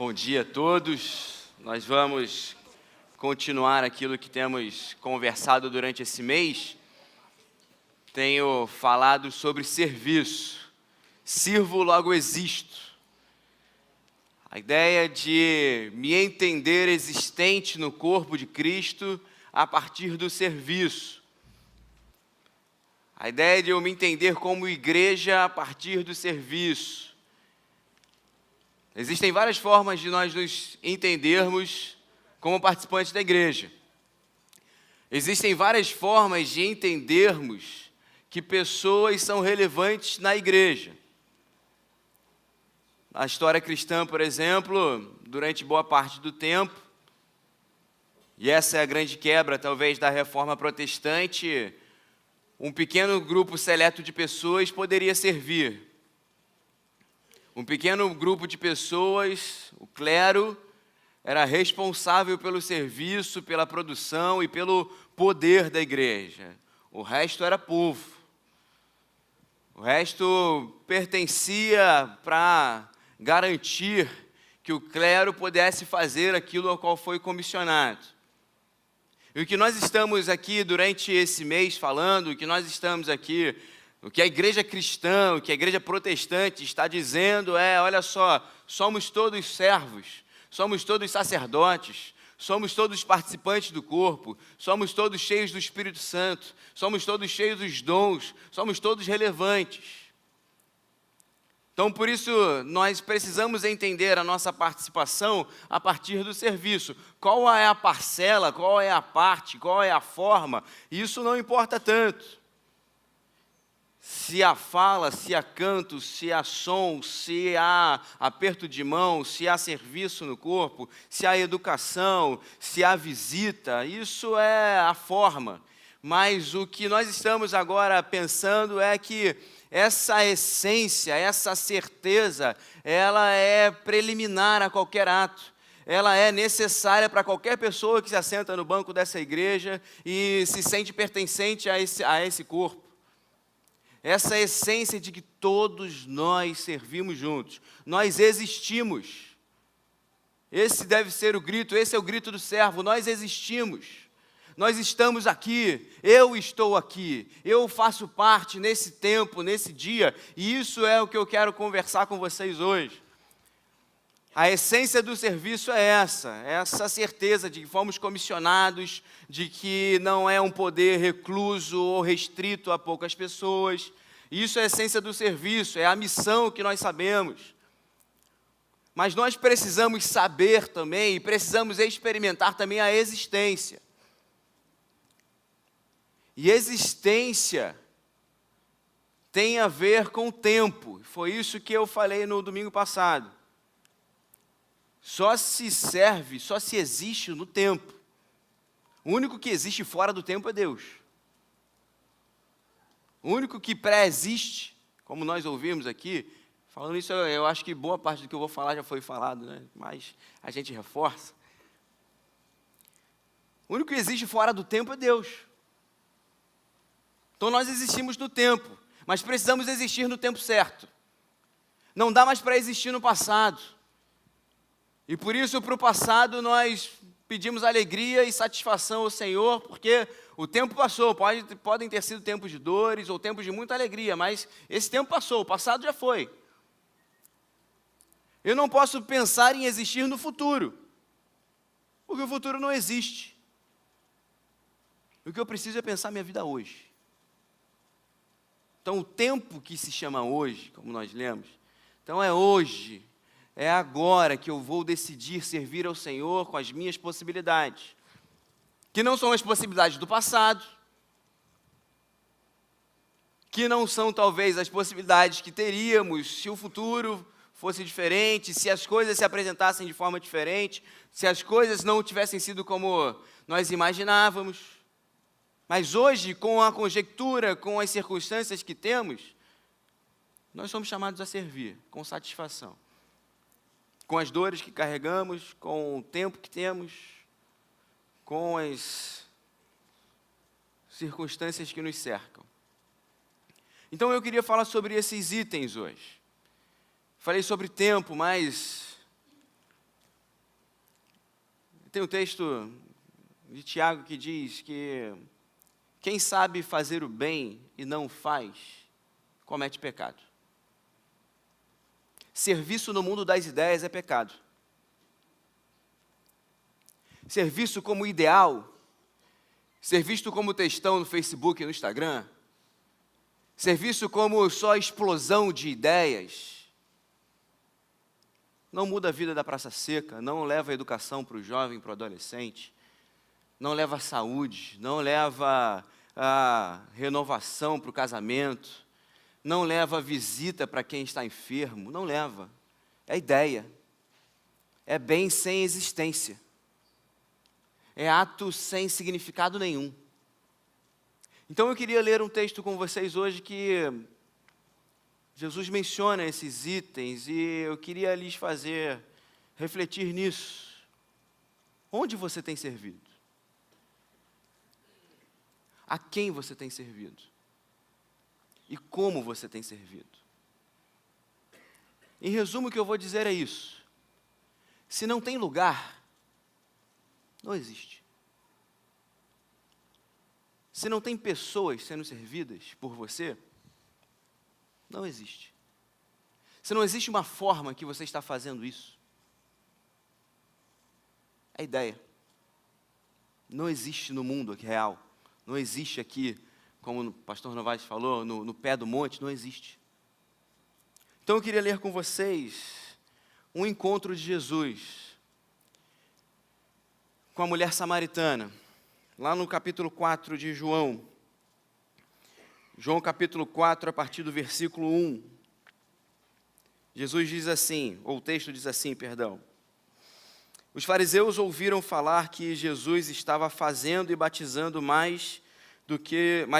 Bom dia a todos. Nós vamos continuar aquilo que temos conversado durante esse mês. Tenho falado sobre serviço. Sirvo, logo existo. A ideia de me entender existente no corpo de Cristo a partir do serviço. A ideia de eu me entender como igreja a partir do serviço. Existem várias formas de nós nos entendermos como participantes da igreja. Existem várias formas de entendermos que pessoas são relevantes na igreja. Na história cristã, por exemplo, durante boa parte do tempo, e essa é a grande quebra, talvez, da reforma protestante, um pequeno grupo seleto de pessoas poderia servir. Um pequeno grupo de pessoas, o clero, era responsável pelo serviço, pela produção e pelo poder da igreja. O resto era povo. O resto pertencia para garantir que o clero pudesse fazer aquilo ao qual foi comissionado. E o que nós estamos aqui durante esse mês falando, o que nós estamos aqui, o que a igreja cristã, o que a igreja protestante está dizendo olha só, somos todos servos, somos todos sacerdotes, somos todos participantes do corpo, somos todos cheios do Espírito Santo, somos todos cheios dos dons, somos todos relevantes. Então, por isso, nós precisamos entender a nossa participação a partir do serviço. Qual é a parcela, qual é a parte, qual é a forma, isso não importa tanto. Se há fala, se há canto, se há som, se há aperto de mão, se há serviço no corpo, se há educação, se há visita, isso é a forma. Mas o que nós estamos agora pensando é que essa essência, essa certeza, ela é preliminar a qualquer ato. Ela é necessária para qualquer pessoa que se assenta no banco dessa igreja e se sente pertencente a esse corpo. Essa essência de que todos nós servimos juntos. Nós existimos. Esse deve ser o grito, esse é o grito do servo. Nós existimos. Nós estamos aqui, eu estou aqui, eu faço parte nesse tempo, nesse dia, e isso é o que eu quero conversar com vocês hoje. A essência do serviço é essa certeza de que fomos comissionados, de que não é um poder recluso ou restrito a poucas pessoas. Isso é a essência do serviço, é a missão que nós sabemos. Mas nós precisamos saber também, e precisamos experimentar também a existência. E existência tem a ver com o tempo. Foi isso que eu falei no domingo passado. Só se serve, só se existe no tempo. O único que existe fora do tempo é Deus. O único que pré-existe, como nós ouvimos aqui, falando isso, eu acho que boa parte do que eu vou falar já foi falado, né? Mas a gente reforça. O único que existe fora do tempo é Deus. Então nós existimos no tempo, mas precisamos existir no tempo certo. Não dá mais para existir no passado. E por isso, para o passado, nós pedimos alegria e satisfação ao Senhor, porque o tempo passou. Podem ter sido tempos de dores ou tempos de muita alegria, mas esse tempo passou, o passado já foi. Eu não posso pensar em existir no futuro, porque o futuro não existe. O que eu preciso é pensar minha vida hoje. Então, o tempo que se chama hoje, como nós lemos, então é hoje, é agora que eu vou decidir servir ao Senhor com as minhas possibilidades, que não são as possibilidades do passado, que não são talvez as possibilidades que teríamos se o futuro fosse diferente, se as coisas se apresentassem de forma diferente, se as coisas não tivessem sido como nós imaginávamos. Mas hoje, com a conjectura, com as circunstâncias que temos, nós somos chamados a servir com satisfação. Com as dores que carregamos, com o tempo que temos, com as circunstâncias que nos cercam. Então eu queria falar sobre esses itens hoje. Falei sobre tempo, mas Tem um texto de Tiago que diz que quem sabe fazer o bem e não faz, comete pecado. Serviço no mundo das ideias é pecado. Ser visto como ideal, ser visto como textão no Facebook e no Instagram, ser visto como só explosão de ideias, não muda a vida da praça seca, não leva a educação para o jovem, para o adolescente, não leva a saúde, não leva a renovação para o casamento, não leva a visita para quem está enfermo, não leva. É ideia, é bem sem existência, é ato sem significado nenhum. Então eu queria ler um texto com vocês hoje que Jesus menciona esses itens e eu queria lhes fazer refletir nisso. Onde você tem servido? A quem você tem servido? E como você tem servido? Em resumo, o que eu vou dizer é isso. Se não tem lugar, não existe. Se não tem pessoas sendo servidas por você, não existe. Se não existe uma forma que você está fazendo isso, é ideia. Não existe no mundo real. Não existe aqui, como o pastor Novaes falou, no pé do monte, não existe. Então eu queria ler com vocês um encontro de Jesus com a mulher samaritana, lá no capítulo 4 de João. João capítulo 4, a partir do versículo 1. Jesus diz assim, ou o texto diz assim, perdão. Os fariseus ouviram falar que Jesus estava fazendo e batizando mais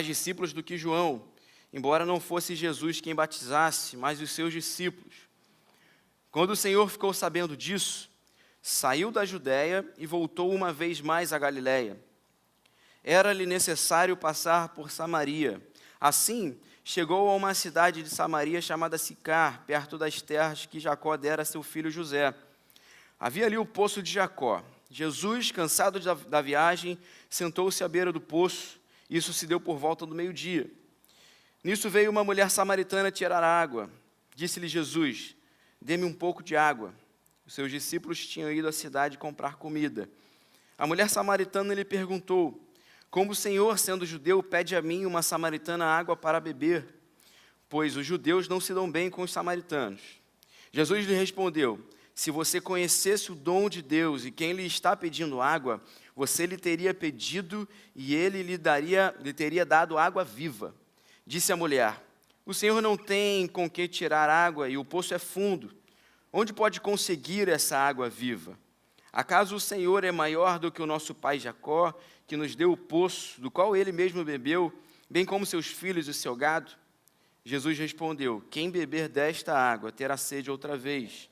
discípulos do que João, embora não fosse Jesus quem batizasse, mas os seus discípulos. Quando o Senhor ficou sabendo disso, saiu da Judéia e voltou uma vez mais à Galiléia. Era-lhe necessário passar por Samaria. Assim, chegou a uma cidade de Samaria chamada Sicar, perto das terras que Jacó dera a seu filho José. Havia ali o poço de Jacó. Jesus, cansado da viagem, sentou-se à beira do poço. Isso se deu por volta do meio-dia. Nisso veio uma mulher samaritana tirar água. Disse-lhe Jesus, dê-me um pouco de água. Os seus discípulos tinham ido à cidade comprar comida. A mulher samaritana lhe perguntou, como o Senhor, sendo judeu, pede a mim, uma samaritana, água para beber? Pois os judeus não se dão bem com os samaritanos. Jesus lhe respondeu, se você conhecesse o dom de Deus e quem lhe está pedindo água, você lhe teria pedido e ele lhe teria dado água viva. Disse a mulher, o Senhor não tem com que tirar água e o poço é fundo. Onde pode conseguir essa água viva? Acaso o Senhor é maior do que o nosso pai Jacó, que nos deu o poço, do qual ele mesmo bebeu, bem como seus filhos e seu gado? Jesus respondeu, quem beber desta água terá sede outra vez,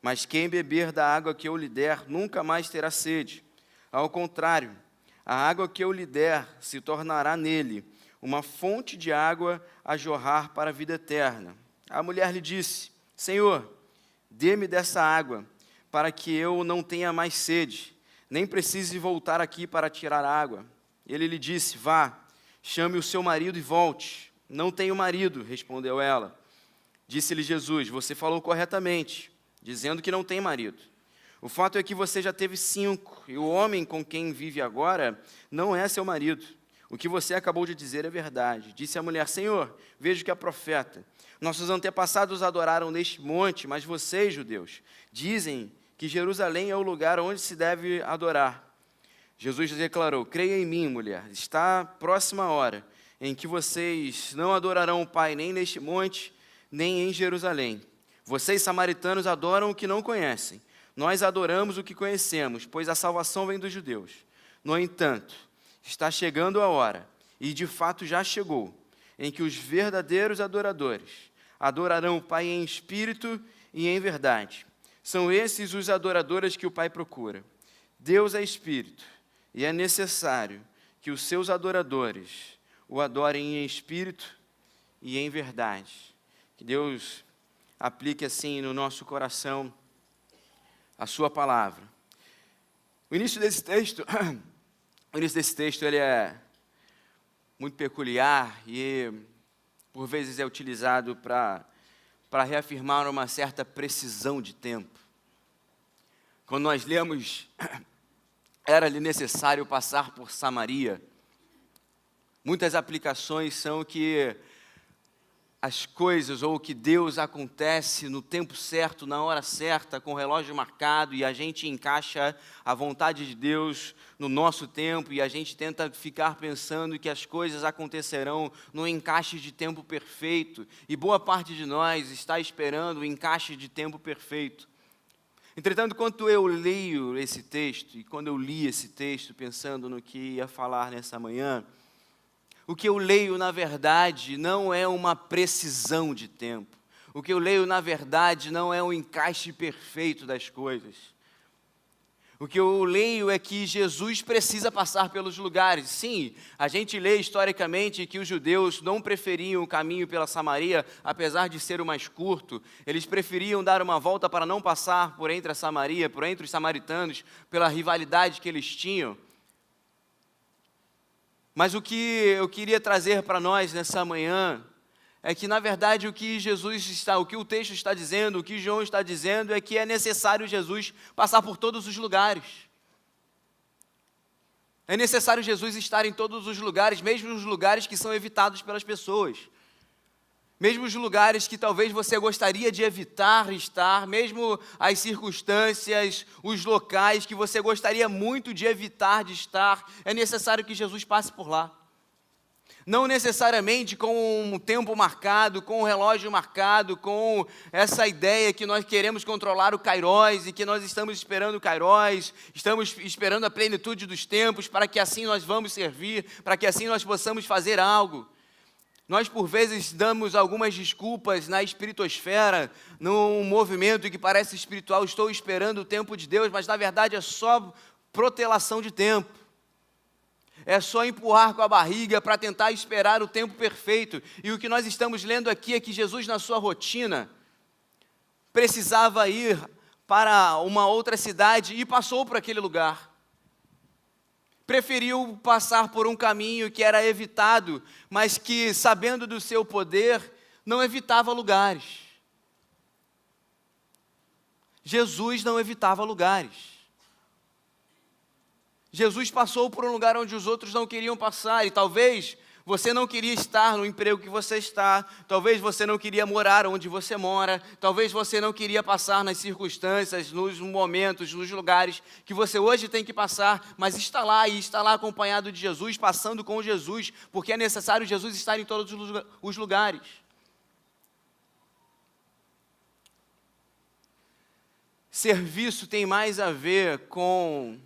mas quem beber da água que eu lhe der, nunca mais terá sede. Ao contrário, a água que eu lhe der se tornará nele uma fonte de água a jorrar para a vida eterna. A mulher lhe disse, Senhor, dê-me dessa água, para que eu não tenha mais sede, nem precise voltar aqui para tirar água. Ele lhe disse, vá, chame o seu marido e volte. Não tenho marido, respondeu ela. Disse-lhe Jesus, você falou corretamente, dizendo que não tem marido. O fato é que você já teve 5, e o homem com quem vive agora não é seu marido. O que você acabou de dizer é verdade. Disse a mulher, Senhor, vejo que é profeta. Nossos antepassados adoraram neste monte, mas vocês, judeus, dizem que Jerusalém é o lugar onde se deve adorar. Jesus declarou, creia em mim, mulher, está próxima a hora em que vocês não adorarão o Pai nem neste monte, nem em Jerusalém. Vocês, samaritanos, adoram o que não conhecem. Nós adoramos o que conhecemos, pois a salvação vem dos judeus. No entanto, está chegando a hora, e de fato já chegou, em que os verdadeiros adoradores adorarão o Pai em espírito e em verdade. São esses os adoradores que o Pai procura. Deus é espírito, e é necessário que os seus adoradores o adorem em espírito e em verdade. Que Deus aplique assim no nosso coração a sua palavra. O início desse texto, ele é muito peculiar e, por vezes, é utilizado para reafirmar uma certa precisão de tempo. Quando nós lemos, era-lhe necessário passar por Samaria, muitas aplicações são que as coisas ou que Deus acontece no tempo certo, na hora certa, com o relógio marcado, e a gente encaixa a vontade de Deus no nosso tempo, e a gente tenta ficar pensando que as coisas acontecerão no encaixe de tempo perfeito, e boa parte de nós está esperando o encaixe de tempo perfeito. Entretanto, quando eu leio esse texto, e quando eu li esse texto pensando no que ia falar nessa manhã, o que eu leio, na verdade, não é uma precisão de tempo. O que eu leio, na verdade, não é um encaixe perfeito das coisas. O que eu leio é que Jesus precisa passar pelos lugares. Sim, a gente lê historicamente que os judeus não preferiam o caminho pela Samaria, apesar de ser o mais curto. Eles preferiam dar uma volta para não passar por entre a Samaria, por entre os samaritanos, pela rivalidade que eles tinham. Mas o que eu queria trazer para nós nessa manhã é que, na verdade, o que o texto está dizendo, o que João está dizendo é que é necessário Jesus passar por todos os lugares. É necessário Jesus estar em todos os lugares, mesmo os lugares que são evitados pelas pessoas. Mesmo os lugares que talvez você gostaria de evitar estar, mesmo as circunstâncias, os locais que você gostaria muito de evitar de estar, é necessário que Jesus passe por lá. Não necessariamente com um tempo marcado, com um relógio marcado, com essa ideia que nós queremos controlar o Kairos e que nós estamos esperando o Kairos, estamos esperando a plenitude dos tempos para que assim nós vamos servir, para que assim nós possamos fazer algo. Nós, por vezes, damos algumas desculpas na espiritosfera, num movimento que parece espiritual, estou esperando o tempo de Deus, mas na verdade é só protelação de tempo. É só empurrar com a barriga para tentar esperar o tempo perfeito. E o que nós estamos lendo aqui é que Jesus, na sua rotina, precisava ir para uma outra cidade e passou por aquele lugar. Preferiu passar por um caminho que era evitado, mas que, sabendo do seu poder, não evitava lugares. Jesus não evitava lugares. Jesus passou por um lugar onde os outros não queriam passar, e talvez você não queria estar no emprego que você está, talvez você não queria morar onde você mora, talvez você não queria passar nas circunstâncias, nos momentos, nos lugares que você hoje tem que passar, mas está lá e está lá acompanhado de Jesus, passando com Jesus, porque é necessário Jesus estar em todos os lugares. Serviço tem mais a ver com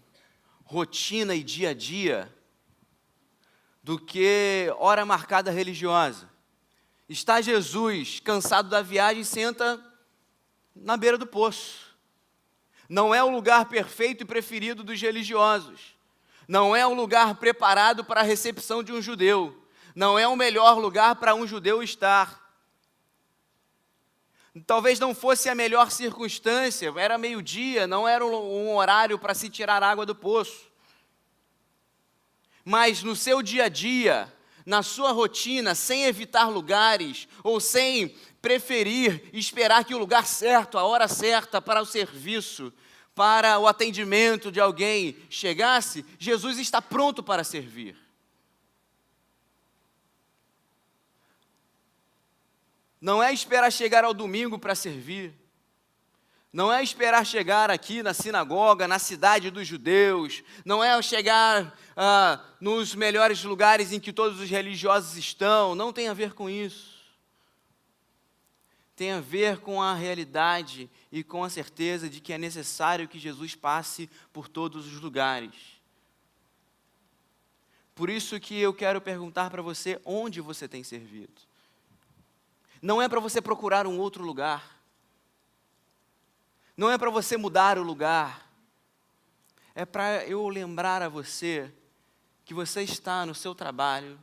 rotina e dia a dia do que hora marcada religiosa. Está Jesus cansado da viagem, senta na beira do poço. Não é o lugar perfeito e preferido dos religiosos. Não é o lugar preparado para a recepção de um judeu. Não é o melhor lugar para um judeu estar. Talvez não fosse a melhor circunstância, era meio-dia, não era um horário para se tirar água do poço. Mas no seu dia a dia, na sua rotina, sem evitar lugares, ou sem preferir esperar que o lugar certo, a hora certa para o serviço, para o atendimento de alguém chegasse, Jesus está pronto para servir. Não é esperar chegar ao domingo para servir. Não é esperar chegar aqui na sinagoga, na cidade dos judeus. Não é chegar nos melhores lugares em que todos os religiosos estão. Não tem a ver com isso. Tem a ver com a realidade e com a certeza de que é necessário que Jesus passe por todos os lugares. Por isso que eu quero perguntar para você onde você tem servido. Não é para você procurar um outro lugar. Não é para você mudar o lugar. É para eu lembrar a você que você está no seu trabalho,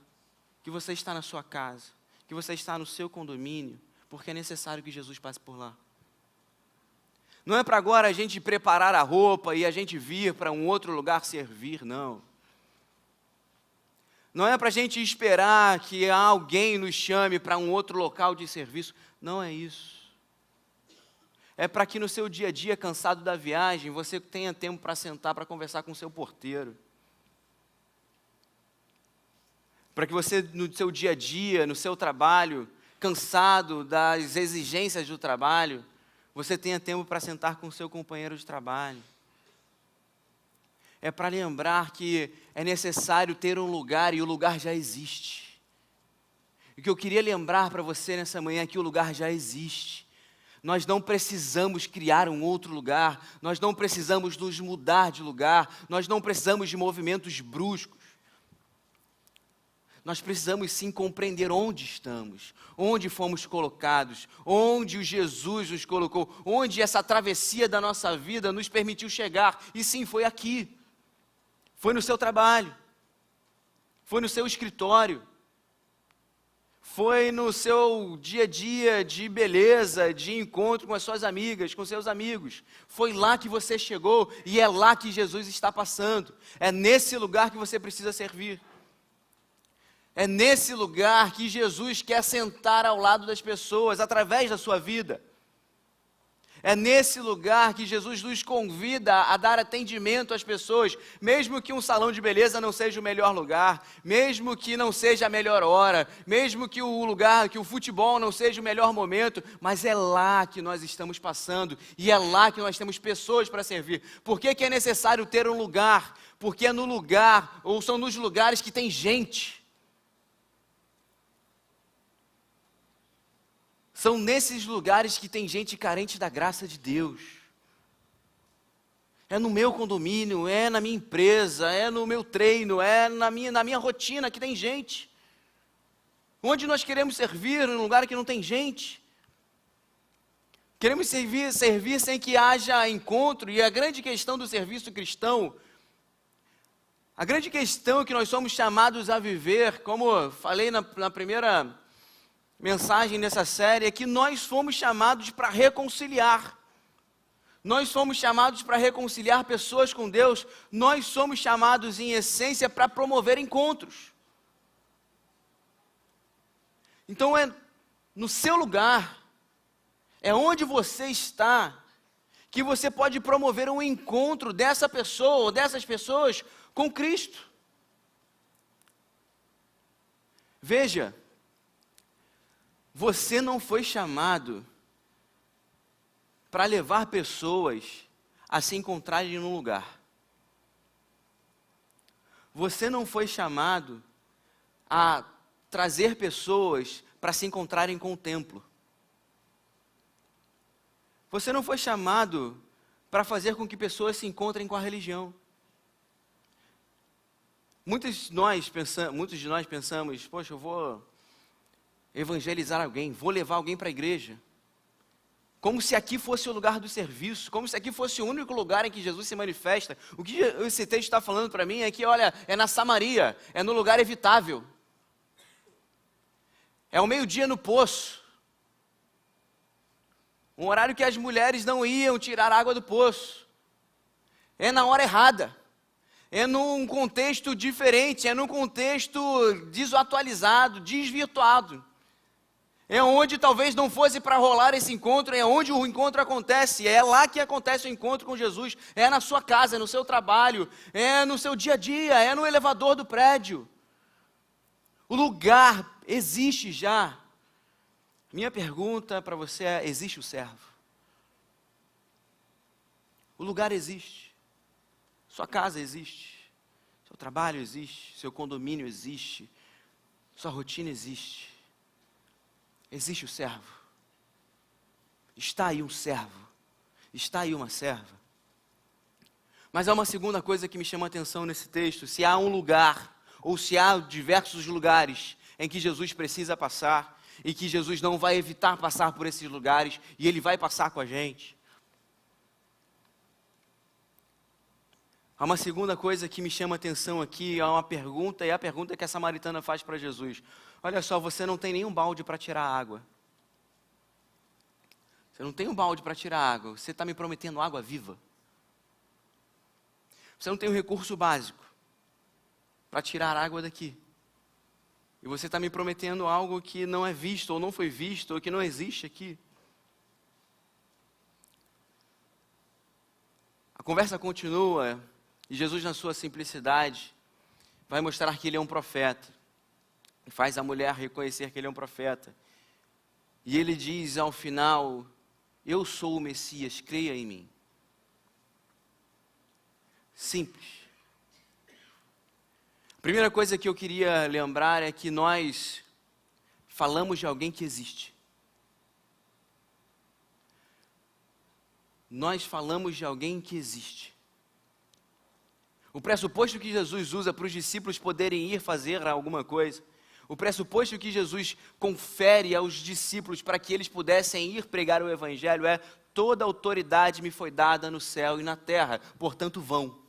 que você está na sua casa, que você está no seu condomínio, porque é necessário que Jesus passe por lá. Não é para agora a gente preparar a roupa e a gente vir para um outro lugar servir, não. Não é para a gente esperar que alguém nos chame para um outro local de serviço. Não é isso. É para que no seu dia a dia, cansado da viagem, você tenha tempo para sentar, para conversar com o seu porteiro. Para que você, no seu dia a dia, no seu trabalho, cansado das exigências do trabalho, você tenha tempo para sentar com o seu companheiro de trabalho. É para lembrar que é necessário ter um lugar e o lugar já existe. E o que eu queria lembrar para você nessa manhã é que o lugar já existe. Nós não precisamos criar um outro lugar, nós não precisamos nos mudar de lugar, nós não precisamos de movimentos bruscos. Nós precisamos sim compreender onde estamos, onde fomos colocados, onde o Jesus nos colocou, onde essa travessia da nossa vida nos permitiu chegar. E sim, foi aqui. Foi no seu trabalho, foi no seu escritório, foi no seu dia a dia de beleza, de encontro com as suas amigas, com seus amigos. Foi lá que você chegou e é lá que Jesus está passando. É nesse lugar que você precisa servir. É nesse lugar que Jesus quer sentar ao lado das pessoas, através da sua vida. É nesse lugar que Jesus nos convida a dar atendimento às pessoas, mesmo que um salão de beleza não seja o melhor lugar, mesmo que não seja a melhor hora, mesmo que que o futebol não seja o melhor momento, mas é lá que nós estamos passando e é lá que nós temos pessoas para servir. Por que é necessário ter um lugar? Porque é no lugar, ou são nos lugares que tem gente. São nesses lugares que tem gente carente da graça de Deus. É no meu condomínio, é na minha empresa, é no meu treino, é na minha rotina que tem gente. Onde nós queremos servir, num lugar que não tem gente. Queremos servir sem que haja encontro, e a grande questão do serviço cristão, a grande questão que nós somos chamados a viver, como falei na primeira mensagem nessa série, é que nós fomos chamados para reconciliar. Nós fomos chamados para reconciliar pessoas com Deus. Nós somos chamados, em essência, para promover encontros. Então é no seu lugar, é onde você está, que você pode promover um encontro dessa pessoa ou dessas pessoas com Cristo. Veja, você não foi chamado para levar pessoas a se encontrarem num lugar. Você não foi chamado a trazer pessoas para se encontrarem com o templo. Você não foi chamado para fazer com que pessoas se encontrem com a religião. Muitos de nós pensamos, poxa, eu vou evangelizar alguém, vou levar alguém para a igreja. Como se aqui fosse o lugar do serviço, como se aqui fosse o único lugar em que Jesus se manifesta. O que esse texto está falando para mim é que, olha, é na Samaria, é no lugar evitável. É ao meio-dia no poço. Um horário que as mulheres não iam tirar água do poço. É na hora errada. É num contexto diferente, é num contexto desatualizado, desvirtuado. É onde talvez não fosse para rolar esse encontro, é onde o encontro acontece, é lá que acontece o encontro com Jesus, é na sua casa, é no seu trabalho, é no seu dia a dia, é no elevador do prédio. O lugar existe já. Minha pergunta para você é, existe o servo? O lugar existe, sua casa existe, seu trabalho existe, seu condomínio existe, sua rotina existe. Existe o servo. Está aí um servo. Está aí uma serva. Mas há uma segunda coisa que me chama a atenção nesse texto. Se há um lugar, ou se há diversos lugares em que Jesus precisa passar, e que Jesus não vai evitar passar por esses lugares, e Ele vai passar com a gente. Há uma segunda coisa que me chama a atenção aqui, há uma pergunta, e é a pergunta que a samaritana faz para Jesus. Olha só, você não tem nenhum balde para tirar a água. Você não tem um balde para tirar água, você está me prometendo água viva. Você não tem um recurso básico para tirar água daqui. E você está me prometendo algo que não é visto, ou não foi visto, ou que não existe aqui. A conversa continua, e Jesus, na sua simplicidade, vai mostrar que ele é um profeta. E faz a mulher reconhecer que ele é um profeta. E ele diz ao final: eu sou o Messias, creia em mim. Simples. A primeira coisa que eu queria lembrar é que nós falamos de alguém que existe. Nós falamos de alguém que existe. O pressuposto que Jesus usa para os discípulos poderem ir fazer alguma coisa, o pressuposto que Jesus confere aos discípulos para que eles pudessem ir pregar o Evangelho é: toda autoridade me foi dada no céu e na terra, portanto vão.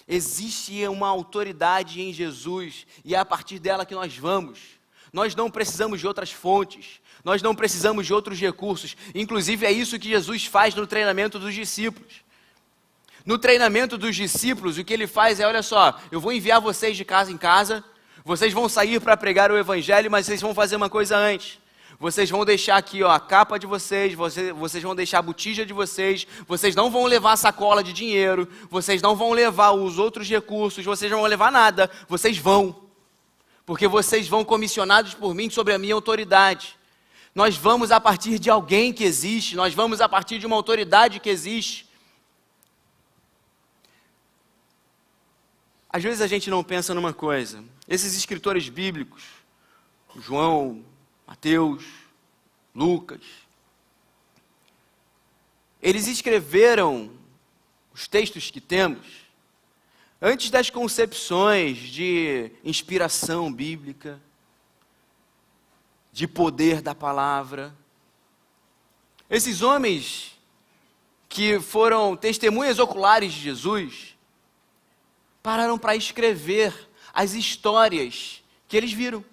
Existe uma autoridade em Jesus e é a partir dela que nós vamos. Nós não precisamos de outras fontes, nós não precisamos de outros recursos. Inclusive é isso que Jesus faz no treinamento dos discípulos. No treinamento dos discípulos, o que ele faz é: olha só, eu vou enviar vocês de casa em casa, vocês vão sair para pregar o Evangelho, mas vocês vão fazer uma coisa antes. Vocês vão deixar aqui, ó, a capa de vocês, vocês vão deixar a botija de vocês não vão levar a sacola de dinheiro, vocês não vão levar os outros recursos, vocês não vão levar nada, vocês vão. Porque vocês vão comissionados por mim sobre a minha autoridade. Nós vamos a partir de alguém que existe, nós vamos a partir de uma autoridade que existe. Às vezes a gente não pensa numa coisa. Esses escritores bíblicos, João, Mateus, Lucas, eles escreveram os textos que temos antes das concepções de inspiração bíblica, de poder da palavra. Esses homens que foram testemunhas oculares de Jesus pararam para escrever as histórias que eles viram.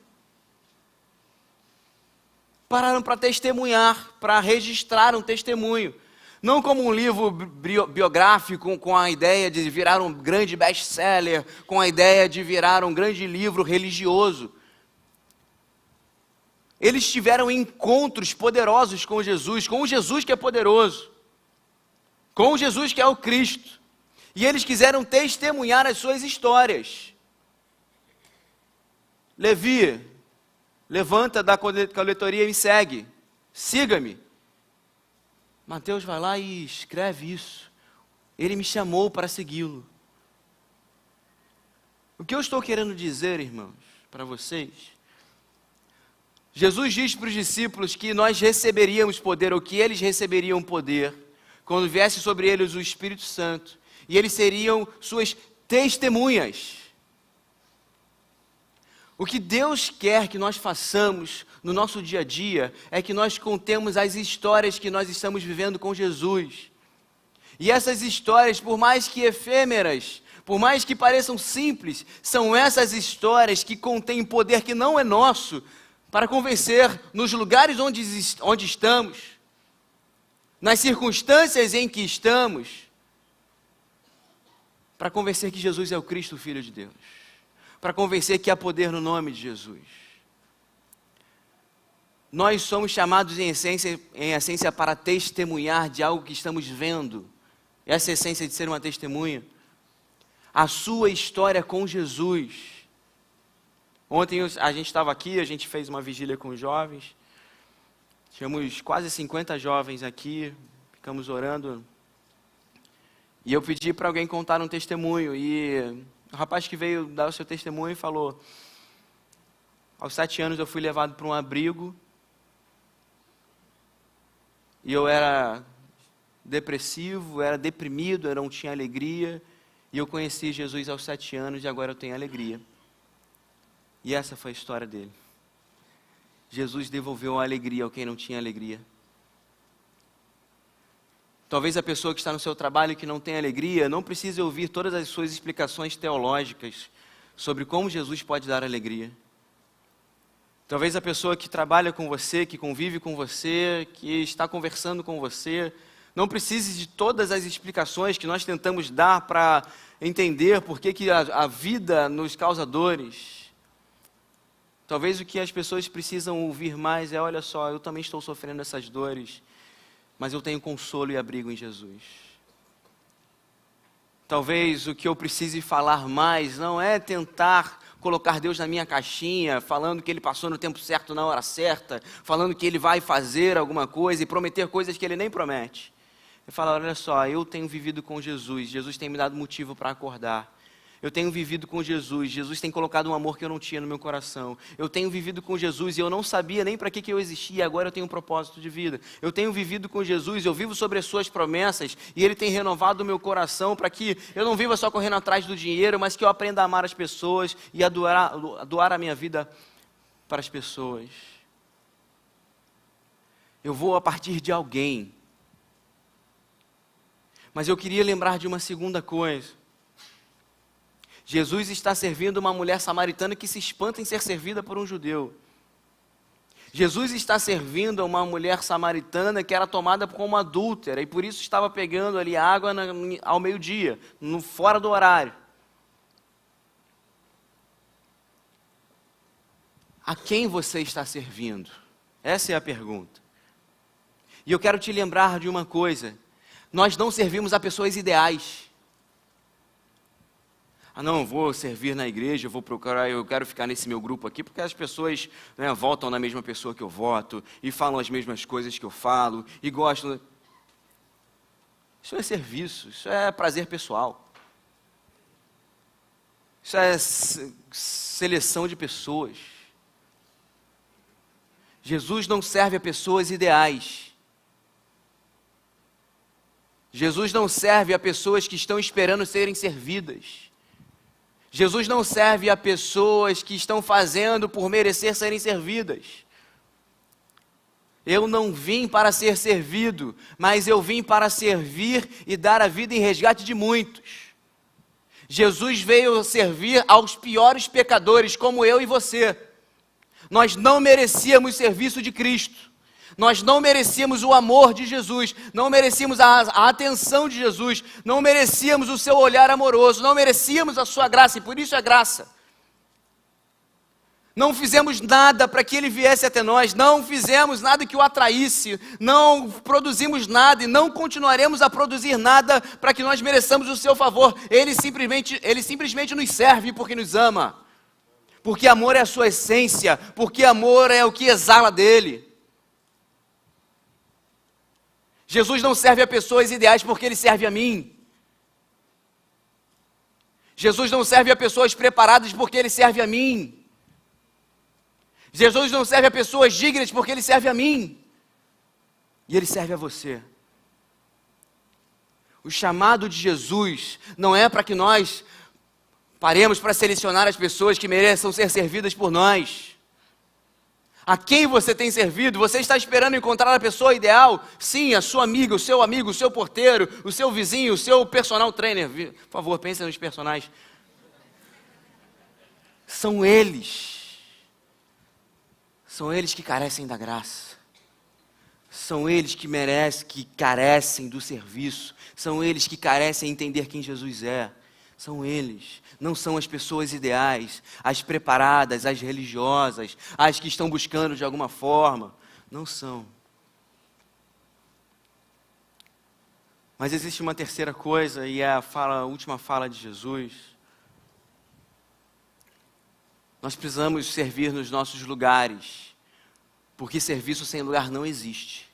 Pararam para testemunhar, para registrar um testemunho. Não como um livro biográfico com a ideia de virar um grande best-seller, com a ideia de virar um grande livro religioso. Eles tiveram encontros poderosos com o Jesus que é poderoso, com o Jesus que é o Cristo. E eles quiseram testemunhar as suas histórias. Levi, levanta da coletoria e me segue. Siga-me. Mateus vai lá e escreve isso. Ele me chamou para segui-lo. O que eu estou querendo dizer, irmãos, para vocês? Jesus diz para os discípulos que nós receberíamos poder, ou que eles receberiam poder, quando viesse sobre eles o Espírito Santo, e eles seriam suas testemunhas. O que Deus quer que nós façamos no nosso dia a dia é que nós contemos as histórias que nós estamos vivendo com Jesus. E essas histórias, por mais que efêmeras, por mais que pareçam simples, são essas histórias que contêm poder que não é nosso, para convencer nos lugares onde estamos, nas circunstâncias em que estamos, para convencer que Jesus é o Cristo, o Filho de Deus. Para convencer que há poder no nome de Jesus. Nós somos chamados em essência para testemunhar de algo que estamos vendo. Essa é a essência de ser uma testemunha. A sua história com Jesus. Ontem a gente estava aqui, a gente fez uma vigília com os jovens. Tínhamos quase 50 jovens aqui, ficamos orando. E eu pedi para alguém contar um testemunho, e o rapaz que veio dar o seu testemunho falou: aos 7 anos eu fui levado para um abrigo, e eu era depressivo, era deprimido, eu não tinha alegria, e eu conheci Jesus aos 7 anos e agora eu tenho alegria. E essa foi a história dele. Jesus devolveu a alegria ao quem não tinha alegria. Talvez a pessoa que está no seu trabalho e que não tem alegria não precise ouvir todas as suas explicações teológicas sobre como Jesus pode dar alegria. Talvez a pessoa que trabalha com você, que convive com você, que está conversando com você, não precise de todas as explicações que nós tentamos dar para entender por que a vida nos causa dores. Talvez o que as pessoas precisam ouvir mais é: olha só, eu também estou sofrendo essas dores, mas eu tenho consolo e abrigo em Jesus. Talvez o que eu precise falar mais não é tentar colocar Deus na minha caixinha, falando que Ele passou no tempo certo, na hora certa, falando que Ele vai fazer alguma coisa e prometer coisas que Ele nem promete. Eu falo: olha só, eu tenho vivido com Jesus, Jesus tem me dado motivo para acordar. Eu tenho vivido com Jesus, Jesus tem colocado um amor que eu não tinha no meu coração. Eu tenho vivido com Jesus e eu não sabia nem para que eu existia, agora eu tenho um propósito de vida. Eu tenho vivido com Jesus, eu vivo sobre as suas promessas e Ele tem renovado o meu coração para que eu não viva só correndo atrás do dinheiro, mas que eu aprenda a amar as pessoas e a doar a minha vida para as pessoas. Eu vou a partir de alguém. Mas eu queria lembrar de uma segunda coisa. Jesus está servindo uma mulher samaritana que se espanta em ser servida por um judeu. Jesus está servindo a uma mulher samaritana que era tomada como adúltera e por isso estava pegando ali água ao meio-dia, fora do horário. A quem você está servindo? Essa é a pergunta. E eu quero te lembrar de uma coisa: nós não servimos a pessoas ideais. Não, eu vou servir na igreja, eu vou procurar, eu quero ficar nesse meu grupo aqui, porque as pessoas, né, votam na mesma pessoa que eu voto, e falam as mesmas coisas que eu falo, e gostam. Isso é serviço, isso é prazer pessoal. Isso é seleção de pessoas. Jesus não serve a pessoas ideais. Jesus não serve a pessoas que estão esperando serem servidas. Jesus não serve a pessoas que estão fazendo por merecer serem servidas. Eu não vim para ser servido, mas eu vim para servir e dar a vida em resgate de muitos. Jesus veio servir aos piores pecadores, como eu e você. Nós não merecíamos o serviço de Cristo. Nós não merecíamos o amor de Jesus, não merecíamos a atenção de Jesus, não merecíamos o seu olhar amoroso, não merecíamos a sua graça, e por isso é graça. Não fizemos nada para que Ele viesse até nós, não fizemos nada que o atraísse, não produzimos nada e não continuaremos a produzir nada para que nós mereçamos o seu favor. Ele simplesmente nos serve porque nos ama, porque amor é a sua essência, porque amor é o que exala dele. Jesus não serve a pessoas ideais porque Ele serve a mim. Jesus não serve a pessoas preparadas porque Ele serve a mim. Jesus não serve a pessoas dignas porque Ele serve a mim. E Ele serve a você. O chamado de Jesus não é para que nós paremos para selecionar as pessoas que mereçam ser servidas por nós. A quem você tem servido? Você está esperando encontrar a pessoa ideal? Sim, a sua amiga, o seu porteiro, o seu vizinho, o seu personal trainer. Por favor, pense nos personagens. São eles. São eles que carecem da graça. São eles que carecem do serviço. São eles que carecem de entender quem Jesus é. São eles, não são as pessoas ideais, as preparadas, as religiosas, as que estão buscando de alguma forma. Não são. Mas existe uma terceira coisa, e é a última fala de Jesus. Nós precisamos servir nos nossos lugares, porque serviço sem lugar não existe.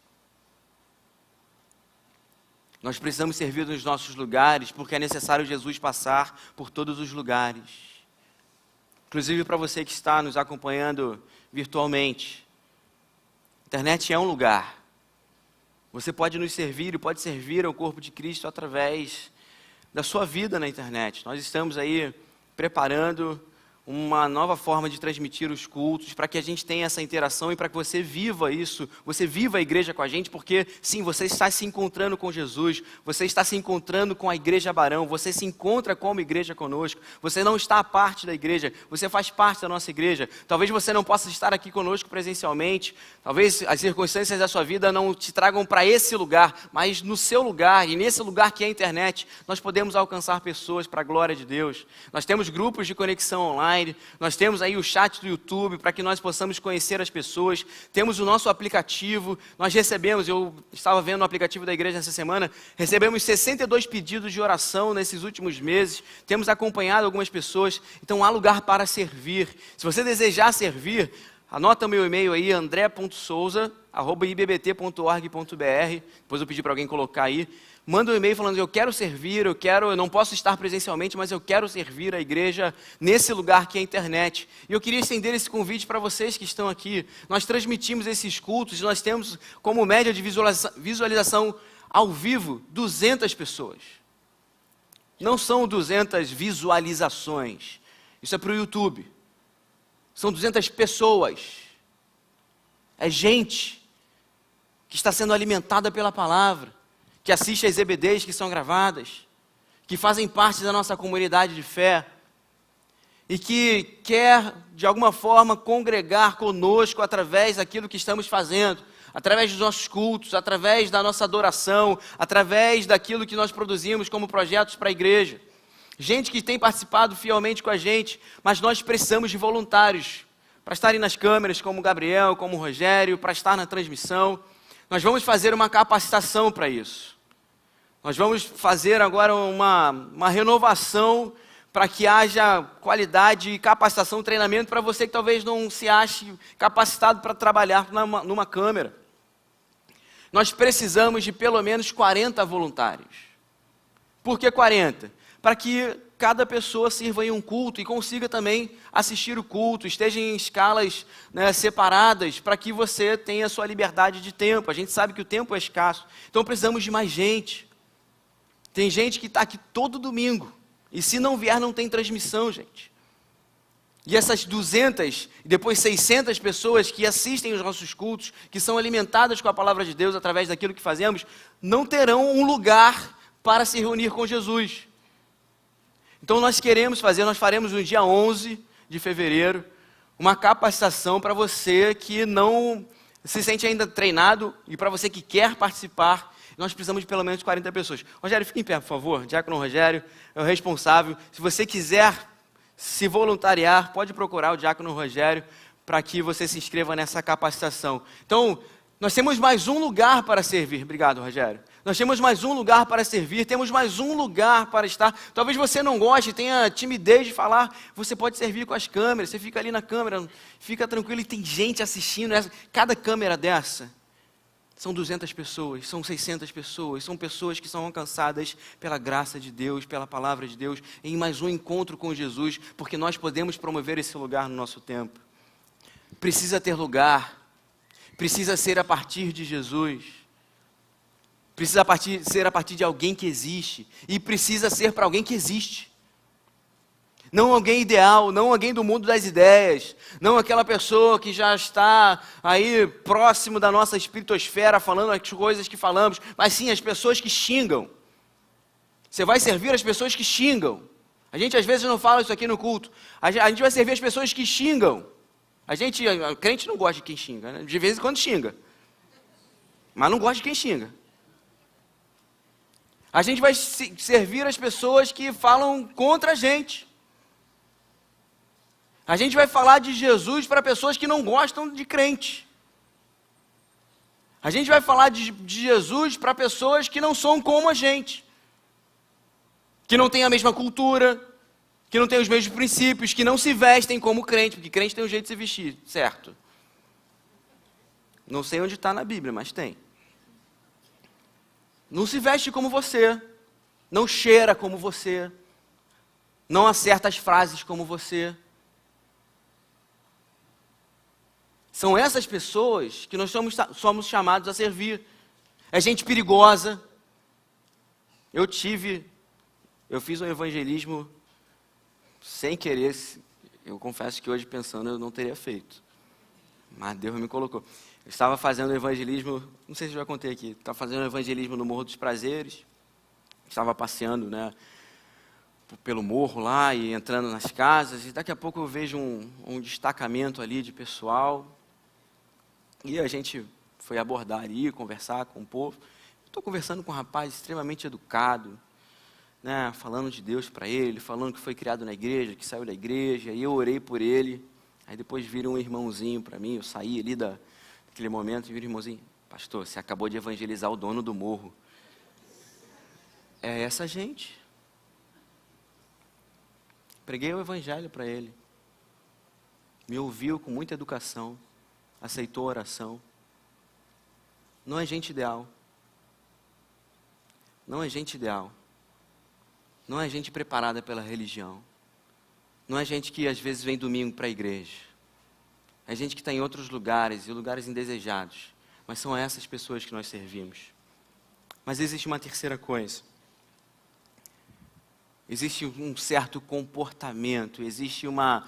Nós precisamos servir nos nossos lugares, porque é necessário Jesus passar por todos os lugares. Inclusive para você que está nos acompanhando virtualmente. A internet é um lugar. Você pode nos servir e pode servir ao corpo de Cristo através da sua vida na internet. Nós estamos aí preparando uma nova forma de transmitir os cultos, para que a gente tenha essa interação e para que você viva isso, você viva a igreja com a gente, porque sim, você está se encontrando com Jesus, você está se encontrando com a Igreja Barão, você se encontra como igreja conosco, você não está à parte da igreja, você faz parte da nossa igreja. Talvez você não possa estar aqui conosco presencialmente, talvez as circunstâncias da sua vida não te tragam para esse lugar, mas no seu lugar e nesse lugar que é a internet, nós podemos alcançar pessoas para a glória de Deus. Nós temos grupos de conexão online, nós temos aí o chat do YouTube para que nós possamos conhecer as pessoas, temos o nosso aplicativo, nós recebemos, eu estava vendo no aplicativo da igreja essa semana, recebemos 62 pedidos de oração nesses últimos meses, temos acompanhado algumas pessoas, então há lugar para servir. Se você desejar servir, anota o meu e-mail aí, andré.souza@ibbt.org.br, depois eu pedi para alguém colocar aí. Manda um e-mail falando, eu quero servir, eu não posso estar presencialmente, mas eu quero servir a igreja nesse lugar que é a internet. E eu queria estender esse convite para vocês que estão aqui. Nós transmitimos esses cultos, nós temos como média de visualização ao vivo 200 pessoas. Não são 200 visualizações, isso é para o YouTube. São 200 pessoas. É gente que está sendo alimentada pela palavra, que assiste às EBDs que são gravadas, que fazem parte da nossa comunidade de fé e que quer, de alguma forma, congregar conosco através daquilo que estamos fazendo, através dos nossos cultos, através da nossa adoração, através daquilo que nós produzimos como projetos para a igreja. Gente que tem participado fielmente com a gente, mas nós precisamos de voluntários para estarem nas câmeras, como o Gabriel, como o Rogério, para estar na transmissão. Nós vamos fazer uma capacitação para isso. Nós vamos fazer agora uma renovação para que haja qualidade e capacitação, treinamento para você que talvez não se ache capacitado para trabalhar numa câmera. Nós precisamos de pelo menos 40 voluntários. Por que 40? Para que cada pessoa sirva em um culto e consiga também assistir o culto, esteja em escalas, né, separadas, para que você tenha a sua liberdade de tempo. A gente sabe que o tempo é escasso, então precisamos de mais gente. Tem gente que está aqui todo domingo, e se não vier não tem transmissão, gente. E essas 200 e depois 600 pessoas que assistem os nossos cultos, que são alimentadas com a palavra de Deus através daquilo que fazemos, não terão um lugar para se reunir com Jesus. Então nós faremos no dia 11 de fevereiro, uma capacitação para você que não se sente ainda treinado e para você que quer participar. Nós precisamos de pelo menos 40 pessoas. Rogério, fique em pé, por favor. Diácono Rogério é o responsável. Se você quiser se voluntariar, pode procurar o Diácono Rogério para que você se inscreva nessa capacitação. Então, nós temos mais um lugar para servir. Obrigado, Rogério. Nós temos mais um lugar para servir, temos mais um lugar para estar. Talvez você não goste, tenha timidez de falar, você pode servir com as câmeras, você fica ali na câmera, fica tranquilo e tem gente assistindo. Cada câmera dessa, são 200 pessoas, são 600 pessoas, são pessoas que são alcançadas pela graça de Deus, pela palavra de Deus, em mais um encontro com Jesus, porque nós podemos promover esse lugar no nosso tempo. Precisa ter lugar, precisa ser a partir de Jesus, precisa ser a partir de alguém que existe, e precisa ser para alguém que existe. Não alguém ideal, não alguém do mundo das ideias, não aquela pessoa que já está aí próximo da nossa espiritosfera, falando as coisas que falamos, mas sim as pessoas que xingam. Você vai servir as pessoas que xingam. A gente às vezes não fala isso aqui no culto. A gente vai servir as pessoas que xingam. A crente não gosta de quem xinga, né? De vez em quando xinga, mas não gosta de quem xinga. A gente vai servir as pessoas que falam contra a gente. A gente vai falar de Jesus para pessoas que não gostam de crente. A gente vai falar de Jesus para pessoas que não são como a gente, que não têm a mesma cultura, que não têm os mesmos princípios, que não se vestem como crente, porque crente tem um jeito de se vestir, certo? Não sei onde está na Bíblia, mas tem. Não se veste como você, não cheira como você, não acerta as frases como você. São essas pessoas que nós somos chamados a servir. É gente perigosa. Eu fiz um evangelismo sem querer, Eu confesso que hoje, pensando, eu não teria feito. Mas Deus me colocou. Eu estava fazendo evangelismo, não sei se eu já contei aqui, estava fazendo evangelismo no Morro dos Prazeres. Estava passeando, né, pelo morro lá e entrando nas casas. E daqui a pouco eu vejo um destacamento ali de pessoal. E a gente foi abordar ali, conversar com o povo. Estou conversando com um rapaz extremamente educado, né, falando de Deus para ele, falando que foi criado na igreja, que saiu da igreja, e eu orei por ele. Aí depois vira um irmãozinho para mim, eu saí ali daquele momento, e vira um irmãozinho: pastor, você acabou de evangelizar o dono do morro. É essa gente. Preguei o evangelho para ele. Me ouviu com muita educação, aceitou a oração. Não é gente ideal. Não é gente ideal. Não é gente preparada pela religião. Não é gente que às vezes vem domingo para a igreja. É gente que está em outros lugares, e lugares indesejados. Mas são essas pessoas que nós servimos. Mas existe uma terceira coisa. Existe um certo comportamento, existe uma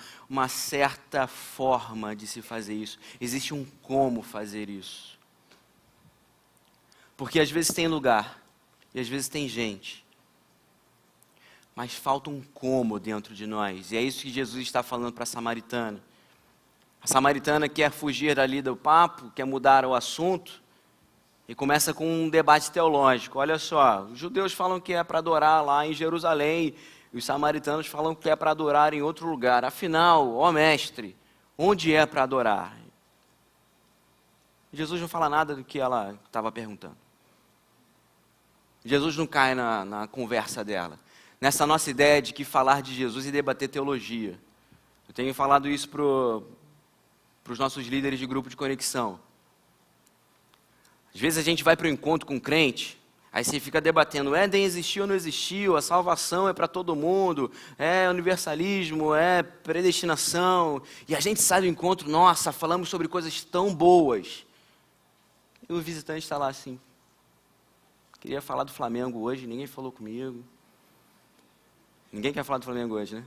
certa forma de se fazer isso. Existe um como fazer isso. Porque às vezes tem lugar, e às vezes tem gente. Mas falta um como dentro de nós. E é isso que Jesus está falando para a samaritana. A samaritana quer fugir dali do papo, quer mudar o assunto. E começa com um debate teológico. Olha só, os judeus falam que é para adorar lá em Jerusalém. E os samaritanos falam que é para adorar em outro lugar. Afinal, ó mestre, onde é para adorar? Jesus não fala nada do que ela estava perguntando. Jesus não cai na conversa dela. Nessa nossa ideia de que falar de Jesus e debater teologia. Eu tenho falado isso para os nossos líderes de grupo de conexão. Às vezes a gente vai para o encontro com um crente, aí você fica debatendo: o Éden existiu ou não existiu, a salvação é para todo mundo, é universalismo, é predestinação. E a gente sai do encontro, nossa, falamos sobre coisas tão boas. E o visitante está lá assim: queria falar do Flamengo hoje, ninguém falou comigo. Ninguém quer falar do Flamengo hoje, né?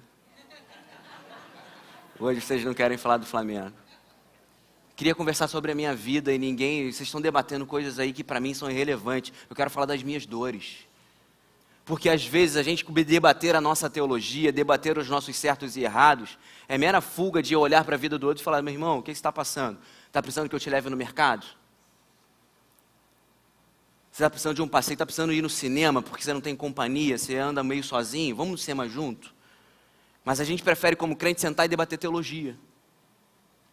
Hoje vocês não querem falar do Flamengo. Queria conversar sobre a minha vida e vocês estão debatendo coisas aí que para mim são irrelevantes. Eu quero falar das minhas dores. Porque às vezes a gente debater a nossa teologia, debater os nossos certos e errados, é mera fuga de olhar para a vida do outro e falar: meu irmão, o que você está passando? Está precisando que eu te leve no mercado? Você está precisando de um passeio, está precisando ir no cinema porque você não tem companhia, você anda meio sozinho? Vamos no cinema junto? Mas a gente prefere, como crente, sentar e debater teologia.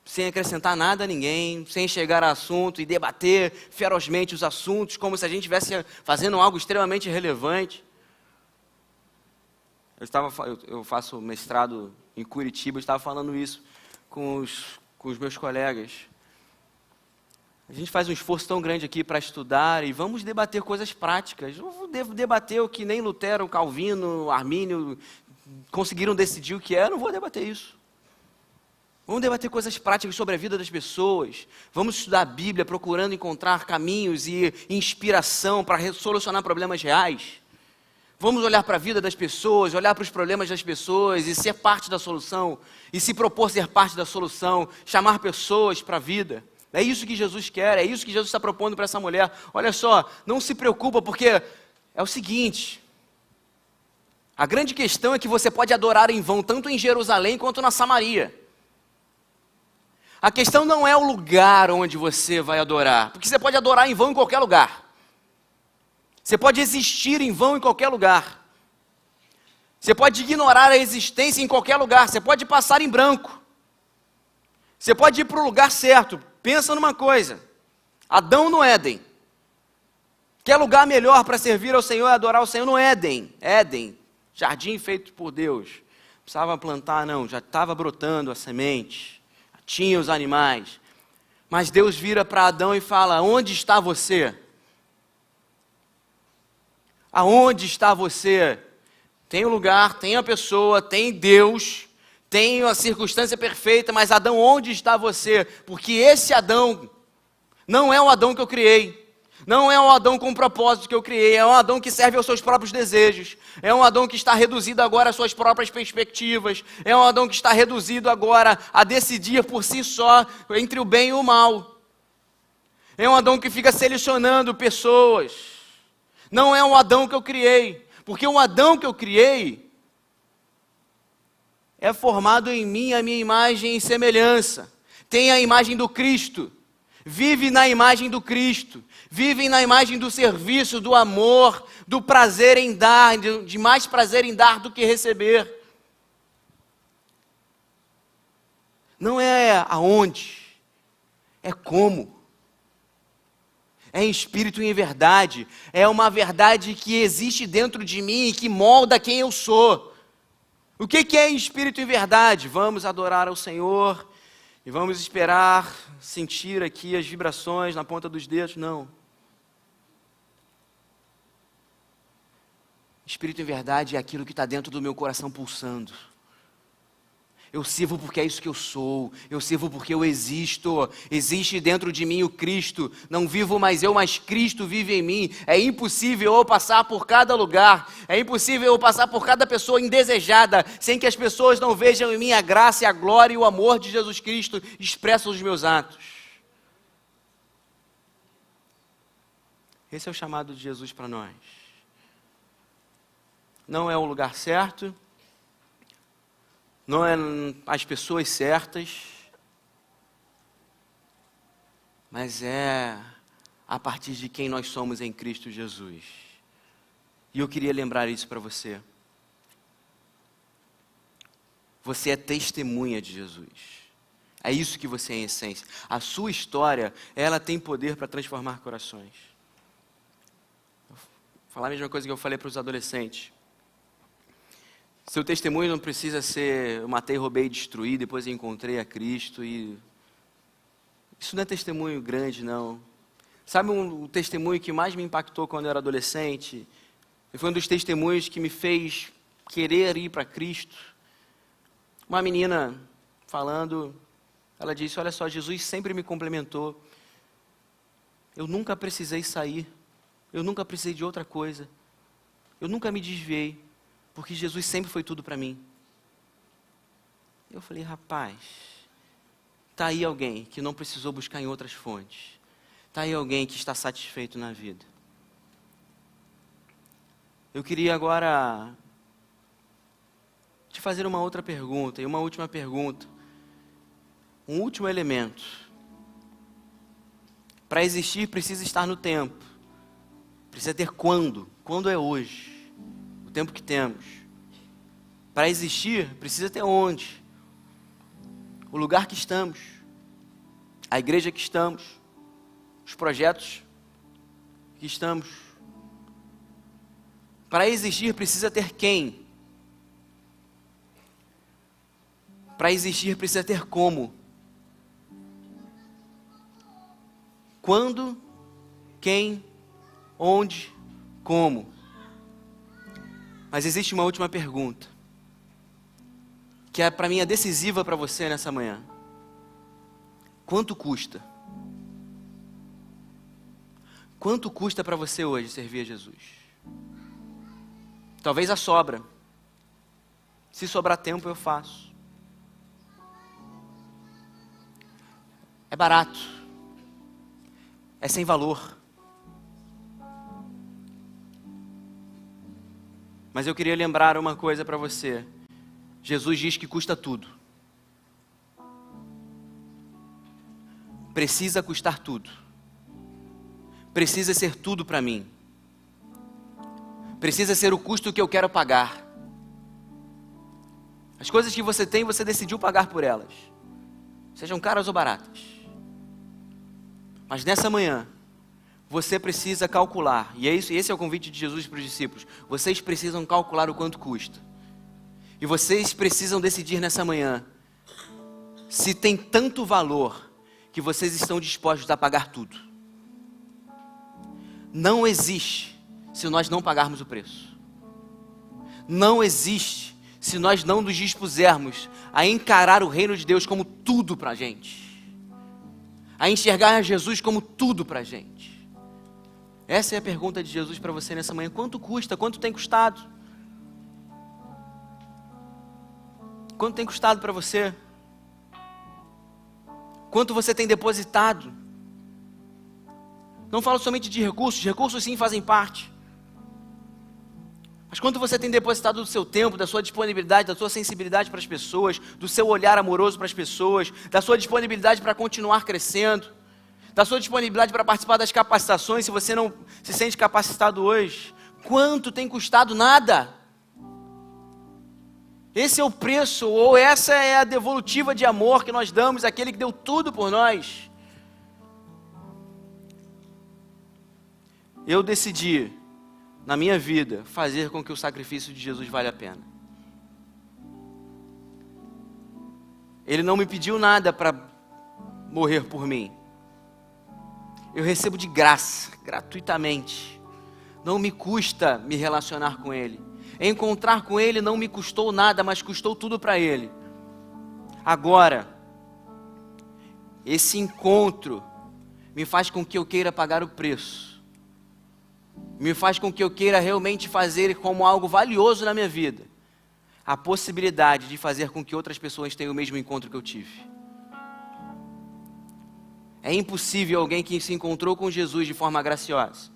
Sem acrescentar nada a ninguém, sem chegar a assunto e debater ferozmente os assuntos, como se a gente estivesse fazendo algo extremamente relevante. Eu faço mestrado em Curitiba, eu estava falando isso com os meus colegas. A gente faz um esforço tão grande aqui para estudar e vamos debater coisas práticas. Eu devo debater o que nem Lutero, Calvino, Armínio conseguiram decidir o que é, eu não vou debater isso. Vamos debater coisas práticas sobre a vida das pessoas. Vamos estudar a Bíblia, procurando encontrar caminhos e inspiração para solucionar problemas reais. Vamos olhar para a vida das pessoas, olhar para os problemas das pessoas e ser parte da solução. E se propor ser parte da solução, chamar pessoas para a vida. É isso que Jesus quer, é isso que Jesus está propondo para essa mulher. Olha só, não se preocupa, porque é o seguinte: a grande questão é que você pode adorar em vão, tanto em Jerusalém quanto na Samaria. A questão não é o lugar onde você vai adorar, porque você pode adorar em vão em qualquer lugar. Você pode existir em vão em qualquer lugar. Você pode ignorar a existência em qualquer lugar, você pode passar em branco. Você pode ir para o lugar certo. Pensa numa coisa: Adão no Éden. Quer lugar melhor para servir ao Senhor e adorar ao Senhor no Éden? Éden, jardim feito por Deus. Não precisava plantar, não, já estava brotando a semente, já tinha os animais. Mas Deus vira para Adão e fala: onde está você? Aonde está você? Tem o lugar, tem a pessoa, tem Deus, tem a circunstância perfeita, mas Adão, onde está você? Porque esse Adão não é o Adão que eu criei. Não é um Adão com propósito que eu criei, é um Adão que serve aos seus próprios desejos, é um Adão que está reduzido agora às suas próprias perspectivas, é um Adão que está reduzido agora a decidir por si só entre o bem e o mal. É um Adão que fica selecionando pessoas. Não é um Adão que eu criei, porque o Adão que eu criei é formado em mim, a minha imagem e semelhança. Tem a imagem do Cristo, vive na imagem do Cristo, vive na imagem do serviço, do amor, do prazer em dar, de mais prazer em dar do que receber. Não é aonde, é como. É em espírito e em verdade. É uma verdade que existe dentro de mim e que molda quem eu sou. O que é em espírito e em verdade? Vamos adorar ao Senhor e vamos esperar sentir aqui as vibrações na ponta dos dedos? Não. Espírito em verdade é aquilo que está dentro do meu coração pulsando. Eu sirvo porque é isso que eu sou, eu sirvo porque eu existo, existe dentro de mim o Cristo, não vivo mais eu, mas Cristo vive em mim. É impossível eu passar por cada lugar, é impossível eu passar por cada pessoa indesejada, sem que as pessoas não vejam em mim a graça e a glória e o amor de Jesus Cristo expressos nos meus atos. Esse é o chamado de Jesus para nós. Não é o lugar certo, não é as pessoas certas, mas é a partir de quem nós somos em Cristo Jesus. E eu queria lembrar isso para você. Você é testemunha de Jesus. É isso que você é em essência. A sua história, ela tem poder para transformar corações. Vou falar a mesma coisa que eu falei para os adolescentes. Seu testemunho não precisa ser: eu matei, roubei e destruí, depois eu encontrei a Cristo. Isso não é testemunho grande, não. Sabe o testemunho que mais me impactou quando eu era adolescente? E foi um dos testemunhos que me fez querer ir para Cristo. Uma menina falando, ela disse: olha só, Jesus sempre me complementou. Eu nunca precisei sair. Eu nunca precisei de outra coisa. Eu nunca me desviei. Porque Jesus sempre foi tudo para mim. Eu falei: rapaz, está aí alguém que não precisou buscar em outras fontes. Está aí alguém que está satisfeito na vida. Eu queria agora te fazer uma outra pergunta, e uma última pergunta. Um último elemento. Para existir precisa estar no tempo. Precisa ter quando. Quando é hoje. O tempo que temos. Para existir, precisa ter onde. O lugar que estamos. A igreja que estamos. Os projetos que estamos. Para existir, precisa ter quem. Para existir, precisa ter como. Quando, quem, onde, como. Mas existe uma última pergunta, que é para mim é decisiva para você nessa manhã. Quanto custa? Quanto custa para você hoje servir a Jesus? Talvez a sobra. Se sobrar tempo, eu faço. É barato. É sem valor. Mas eu queria lembrar uma coisa para você. Jesus diz que custa tudo. Precisa custar tudo. Precisa ser tudo para mim. Precisa ser o custo que eu quero pagar. As coisas que você tem, você decidiu pagar por elas. Sejam caras ou baratas. Mas nessa manhã, você precisa calcular, e esse é o convite de Jesus para os discípulos. Vocês precisam calcular o quanto custa. E vocês precisam decidir nessa manhã se tem tanto valor que vocês estão dispostos a pagar tudo. Não existe se nós não pagarmos o preço. Não existe se nós não nos dispusermos a encarar o reino de Deus como tudo para a gente. A enxergar Jesus como tudo para a gente. Essa é a pergunta de Jesus para você nessa manhã. Quanto custa? Quanto tem custado? Quanto tem custado para você? Quanto você tem depositado? Não falo somente de recursos sim fazem parte. Mas quanto você tem depositado do seu tempo, da sua disponibilidade, da sua sensibilidade para as pessoas, do seu olhar amoroso para as pessoas, da sua disponibilidade para continuar crescendo, da sua disponibilidade para participar das capacitações, se você não se sente capacitado hoje? Quanto tem custado? Nada. Esse é o preço, ou essa é a devolutiva de amor que nós damos àquele que deu tudo por nós. Eu decidi, na minha vida, fazer com que o sacrifício de Jesus valha a pena. Ele não me pediu nada para morrer por mim. Eu recebo de graça, gratuitamente. Não me custa me relacionar com Ele. Encontrar com Ele não me custou nada, mas custou tudo para Ele. Agora, esse encontro me faz com que eu queira pagar o preço. Me faz com que eu queira realmente fazer como algo valioso na minha vida a possibilidade de fazer com que outras pessoas tenham o mesmo encontro que eu tive. É impossível alguém que se encontrou com Jesus de forma graciosa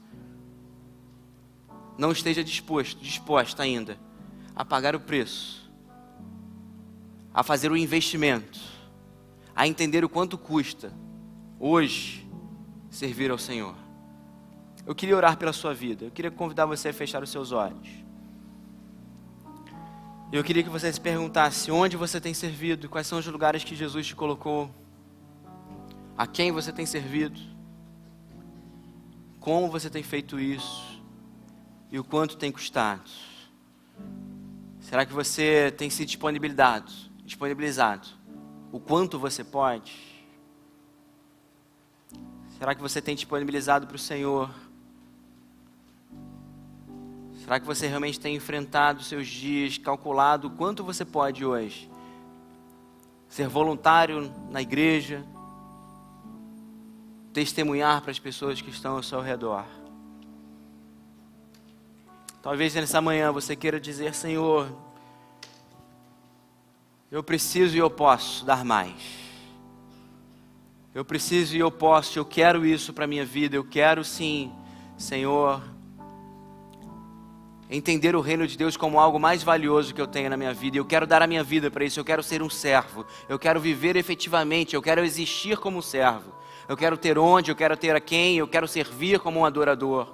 não esteja disposta ainda a pagar o preço, a fazer o investimento, a entender o quanto custa hoje servir ao Senhor. Eu queria orar pela sua vida. Eu queria convidar você a fechar os seus olhos. Eu queria que você se perguntasse onde você tem servido, quais são os lugares que Jesus te colocou, a quem você tem servido, como você tem feito isso e o quanto tem custado. Será que você tem se disponibilizado o quanto você pode? Será que você tem disponibilizado para o Senhor? Será que você realmente tem enfrentado os seus dias, calculado o quanto você pode hoje ser voluntário na igreja, testemunhar para as pessoas que estão ao seu redor? Talvez nessa manhã você queira dizer: Senhor, eu preciso e eu posso dar mais. Eu preciso e eu posso, eu quero isso para a minha vida. Eu quero sim, Senhor, entender o reino de Deus como algo mais valioso que eu tenho na minha vida. Eu quero dar a minha vida para isso. Eu quero ser um servo. Eu quero viver efetivamente. Eu quero existir como um servo. Eu quero ter onde, eu quero ter a quem. Eu quero servir como um adorador.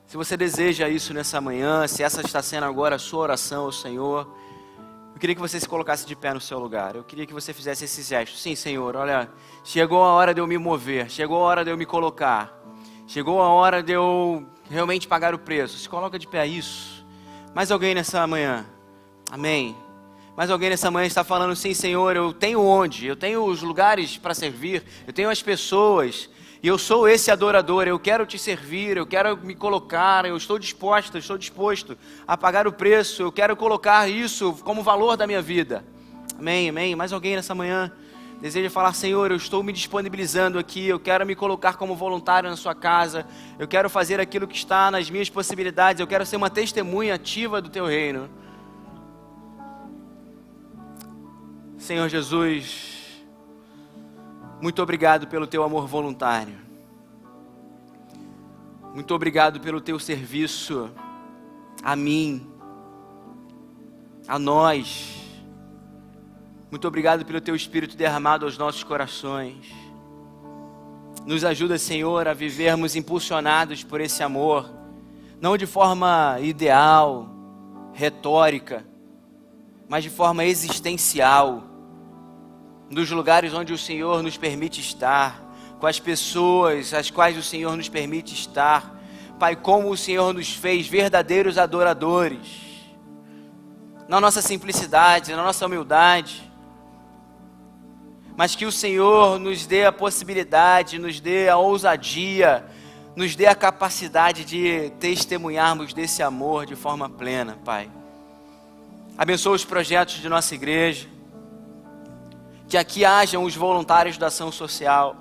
Se você deseja isso nessa manhã, se essa está sendo agora a sua oração ao Senhor, eu queria que você se colocasse de pé no seu lugar. Eu queria que você fizesse esse gesto. Sim, Senhor, olha, chegou a hora de eu me mover. Chegou a hora de eu me colocar. Chegou a hora de eu realmente pagar o preço. Se coloca de pé, isso. Mais alguém nessa manhã? Amém. Mais alguém nessa manhã está falando: sim, Senhor, eu tenho onde? Eu tenho os lugares para servir. Eu tenho as pessoas. E eu sou esse adorador. Eu quero te servir. Eu quero me colocar. Eu estou disposto a pagar o preço. Eu quero colocar isso como valor da minha vida. Amém, amém. Mais alguém nessa manhã deseja falar: Senhor, eu estou me disponibilizando aqui, eu quero me colocar como voluntário na sua casa, eu quero fazer aquilo que está nas minhas possibilidades, eu quero ser uma testemunha ativa do teu reino. Senhor Jesus, muito obrigado pelo teu amor voluntário, muito obrigado pelo teu serviço a mim, a nós. Muito obrigado pelo teu Espírito derramado aos nossos corações. Nos ajuda, Senhor, a vivermos impulsionados por esse amor, não de forma ideal, retórica, mas de forma existencial, nos lugares onde o Senhor nos permite estar, com as pessoas às quais o Senhor nos permite estar. Pai, como o Senhor nos fez verdadeiros adoradores, na nossa simplicidade, na nossa humildade, mas que o Senhor nos dê a possibilidade, nos dê a ousadia, nos dê a capacidade de testemunharmos desse amor de forma plena, Pai. Abençoa os projetos de nossa igreja, que aqui hajam os voluntários da ação social,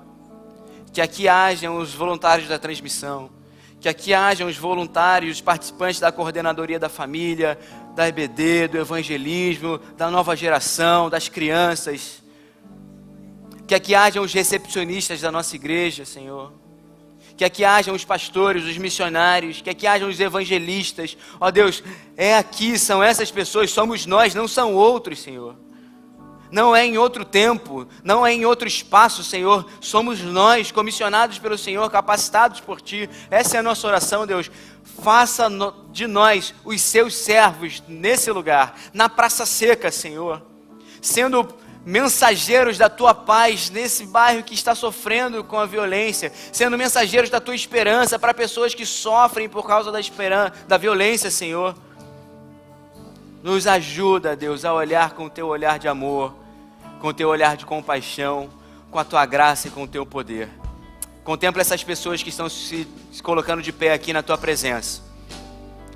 que aqui hajam os voluntários da transmissão, que aqui hajam os voluntários, participantes da coordenadoria da família, da EBD, do evangelismo, da nova geração, das crianças, que aqui hajam os recepcionistas da nossa igreja, Senhor, que aqui hajam os pastores, os missionários, que aqui hajam os evangelistas. Ó Deus, são essas pessoas, somos nós, não são outros, Senhor. Não é em outro tempo, não é em outro espaço, Senhor. Somos nós, comissionados pelo Senhor, capacitados por Ti. Essa é a nossa oração, Deus. Faça de nós os seus servos nesse lugar, na Praça Seca, Senhor. Sendo mensageiros da Tua paz nesse bairro que está sofrendo com a violência. Sendo mensageiros da Tua esperança para pessoas que sofrem por causa da violência, Senhor. Nos ajuda, Deus, a olhar com o Teu olhar de amor, com o Teu olhar de compaixão, com a Tua graça e com o Teu poder. Contempla essas pessoas que estão se colocando de pé aqui na Tua presença.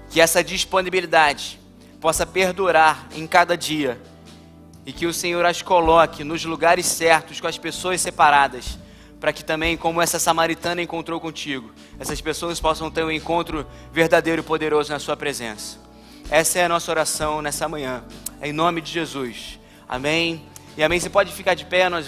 Que essa disponibilidade possa perdurar em cada dia e que o Senhor as coloque nos lugares certos, com as pessoas separadas, para que também, como essa samaritana encontrou contigo, essas pessoas possam ter um encontro verdadeiro e poderoso na Sua presença. Essa é a nossa oração nessa manhã, em nome de Jesus. Amém e amém. Você pode ficar de pé, nós